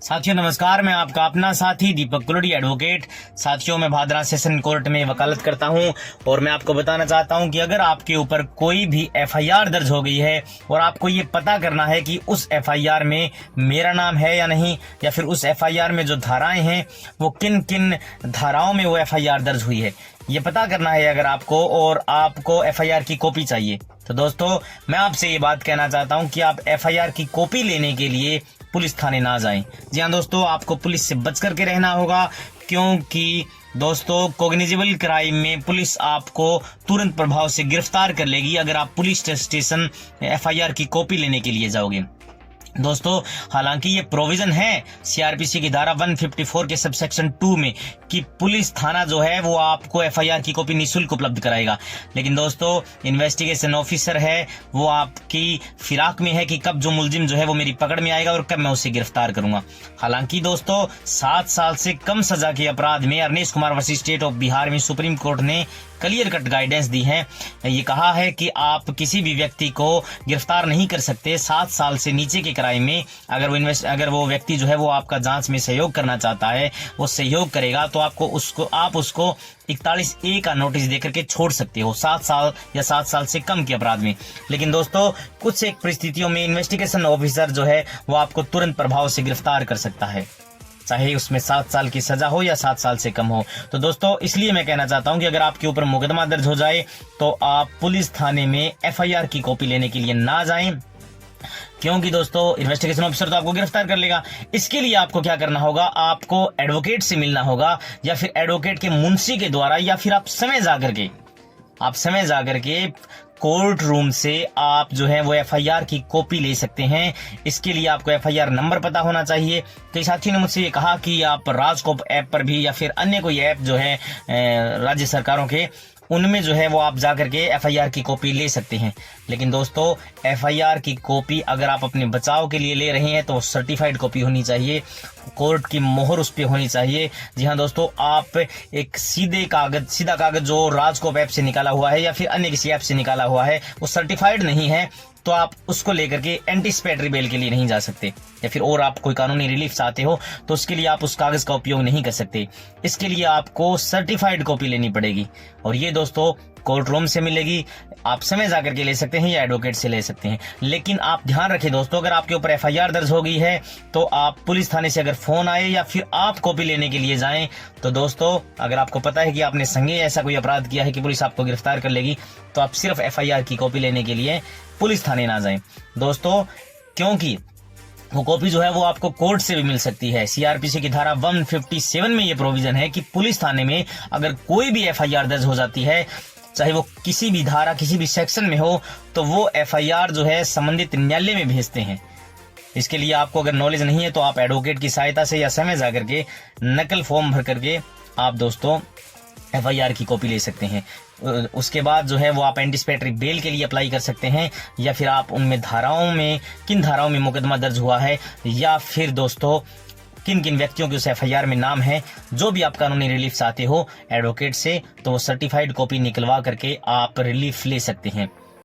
साथियों नमस्कार, मैं आपका अपना साथी दीपक कुलड़ी एडवोकेट। साथियों, मैं भादरा सेशन कोर्ट में वकालत करता हूं और मैं आपको बताना चाहता हूं कि अगर आपके ऊपर कोई भी एफआईआर दर्ज हो गई है और आपको ये पता करना है कि उस एफआईआर में मेरा नाम है या नहीं, या फिर उस एफआईआर में जो धाराएं हैं वो किन किन धाराओं में वो एफआईआर दर्ज हुई है, ये पता करना है अगर आपको, और आपको एफआईआर की कॉपी चाहिए, तो दोस्तों मैं आपसे ये बात कहना चाहता हूं कि आप एफआईआर की कॉपी लेने के लिए पुलिस थाने ना जाएं। जी हाँ दोस्तों, आपको पुलिस से बच करके रहना होगा, क्योंकि दोस्तों कॉग्निजेबल क्राइम में पुलिस आपको तुरंत प्रभाव से गिरफ्तार कर लेगी अगर आप पुलिस स्टेशन एफआईआर की कॉपी लेने के लिए जाओगे। दोस्तों हालांकि ये प्रोविजन है सीआरपीसी की धारा 154 के सबसेक्शन 2 में कि पुलिस थाना जो है वो आपको एफआईआर की कॉपी निःशुल्क उपलब्ध कराएगा, लेकिन दोस्तों इन्वेस्टिगेशन ऑफिसर है वो आपकी फिराक में है कि कब जो मुलजिम जो है वो मेरी पकड़ में आएगा और कब मैं उसे गिरफ्तार करूंगा। हालांकि दोस्तों 7 साल से कम सजा के अपराध में Arnesh Kumar versus state of Bihar में सुप्रीम कोर्ट ने क्लियर कट गाइडेंस दी है। ये कहा है कि आप किसी भी व्यक्ति को गिरफ्तार नहीं कर सकते 7 साल से नीचे के क्राइम में। अगर वो व्यक्ति जो है वो आपका जांच में सहयोग करना चाहता है, वो सहयोग करेगा तो आप उसको 41A का नोटिस देकर के छोड़ सकते हो 7 साल या 7 साल से कम के अपराध में। लेकिन दोस्तों कुछ एक परिस्थितियों में इन्वेस्टिगेशन ऑफिसर जो है वो आपको तुरंत प्रभाव से गिरफ्तार कर सकता है, चाहे उसमें 7 साल की सजा हो या 7 साल से कम हो। तो दोस्तों इसलिए मैं कहना चाहता हूं कि अगर आपके ऊपर मुकदमा दर्ज हो जाए तो आप पुलिस थाने में एफआईआर की कॉपी लेने के लिए ना जाएं, क्योंकि दोस्तों इन्वेस्टिगेशन ऑफिसर तो आपको गिरफ्तार कर लेगा। इसके लिए आपको क्या करना होगा, आपको एडवोकेट से मिलना होगा, या फिर एडवोकेट के मुंशी के द्वारा, या फिर आप समय जाकर के कोर्ट रूम से आप जो है वो एफआईआर की कॉपी ले सकते हैं। इसके लिए आपको एफआईआर नंबर पता होना चाहिए। कई साथियों ने मुझसे ये कहा कि आप राजकोप ऐप पर भी या फिर अन्य कोई ऐप जो है राज्य सरकारों के, उनमें जो है वो आप जाकर के एफआईआर की कॉपी ले सकते हैं। लेकिन दोस्तों एफआईआर की कॉपी अगर आप अपने बचाव के लिए ले रहे हैं तो सर्टिफाइड कॉपी होनी चाहिए, कोर्ट की मोहर उस पे होनी चाहिए। जी हाँ दोस्तों, आप एक सीधा कागज जो राजकोप ऐप से निकाला हुआ है या फिर अन्य किसी ऐप से निकाला हुआ है वो सर्टिफाइड नहीं है, तो आप उसको लेकर के एंटीसिपेटरी बेल के लिए नहीं जा सकते, या फिर और आप कोई कानूनी रिलीफ चाहते हो तो उसके लिए आप उस कागज का उपयोग नहीं कर सकते। इसके लिए आपको सर्टिफाइड कॉपी लेनी पड़ेगी, और ये दोस्तों कोर्ट रूम से मिलेगी। आप समय जाकर के ले सकते हैं या एडवोकेट से ले सकते हैं। लेकिन आप ध्यान रखें दोस्तों, अगर आपके ऊपर एफआईआर दर्ज हो गई है तो आप पुलिस थाने से अगर फोन आए या फिर आप कॉपी लेने के लिए जाएं, तो दोस्तों अगर आपको पता है कि आपने संज्ञेय ऐसा कोई अपराध किया है कि पुलिस आपको गिरफ्तार कर लेगी, तो आप सिर्फ एफआईआर की कॉपी लेने के लिए पुलिस थाने ना जाएं दोस्तों, क्योंकि वो कॉपी जो है वो आपको कोर्ट से भी मिल सकती है। सीआरपीसी की धारा 157 में ये प्रोविजन है कि पुलिस थाने में अगर कोई भी एफआईआर दर्ज हो जाती है, चाहे वो किसी भी धारा किसी भी सेक्शन में हो, तो वो एफआईआर जो है संबंधित न्यायालय में भेजते हैं। इसके लिए आपको अगर नॉलेज नहीं है तो आप एडवोकेट की सहायता से या समय जाकर के नकल फॉर्म भर करके आप दोस्तों एफआईआर की कॉपी ले सकते हैं। उसके बाद जो है वो आप एंटीसिपेटरी बेल के लिए अप्लाई कर सकते हैं, या फिर आप उनमें किन धाराओं में मुकदमा दर्ज हुआ है, या फिर दोस्तों किन किन व्यक्तियों के उस एफआईआर में नाम है, जो भी आप कानूनी रिलीफ चाहते हो एडवोकेट से, तो वो सर्टिफाइड कॉपी निकलवा करके आप रिलीफ ले सकते हैं।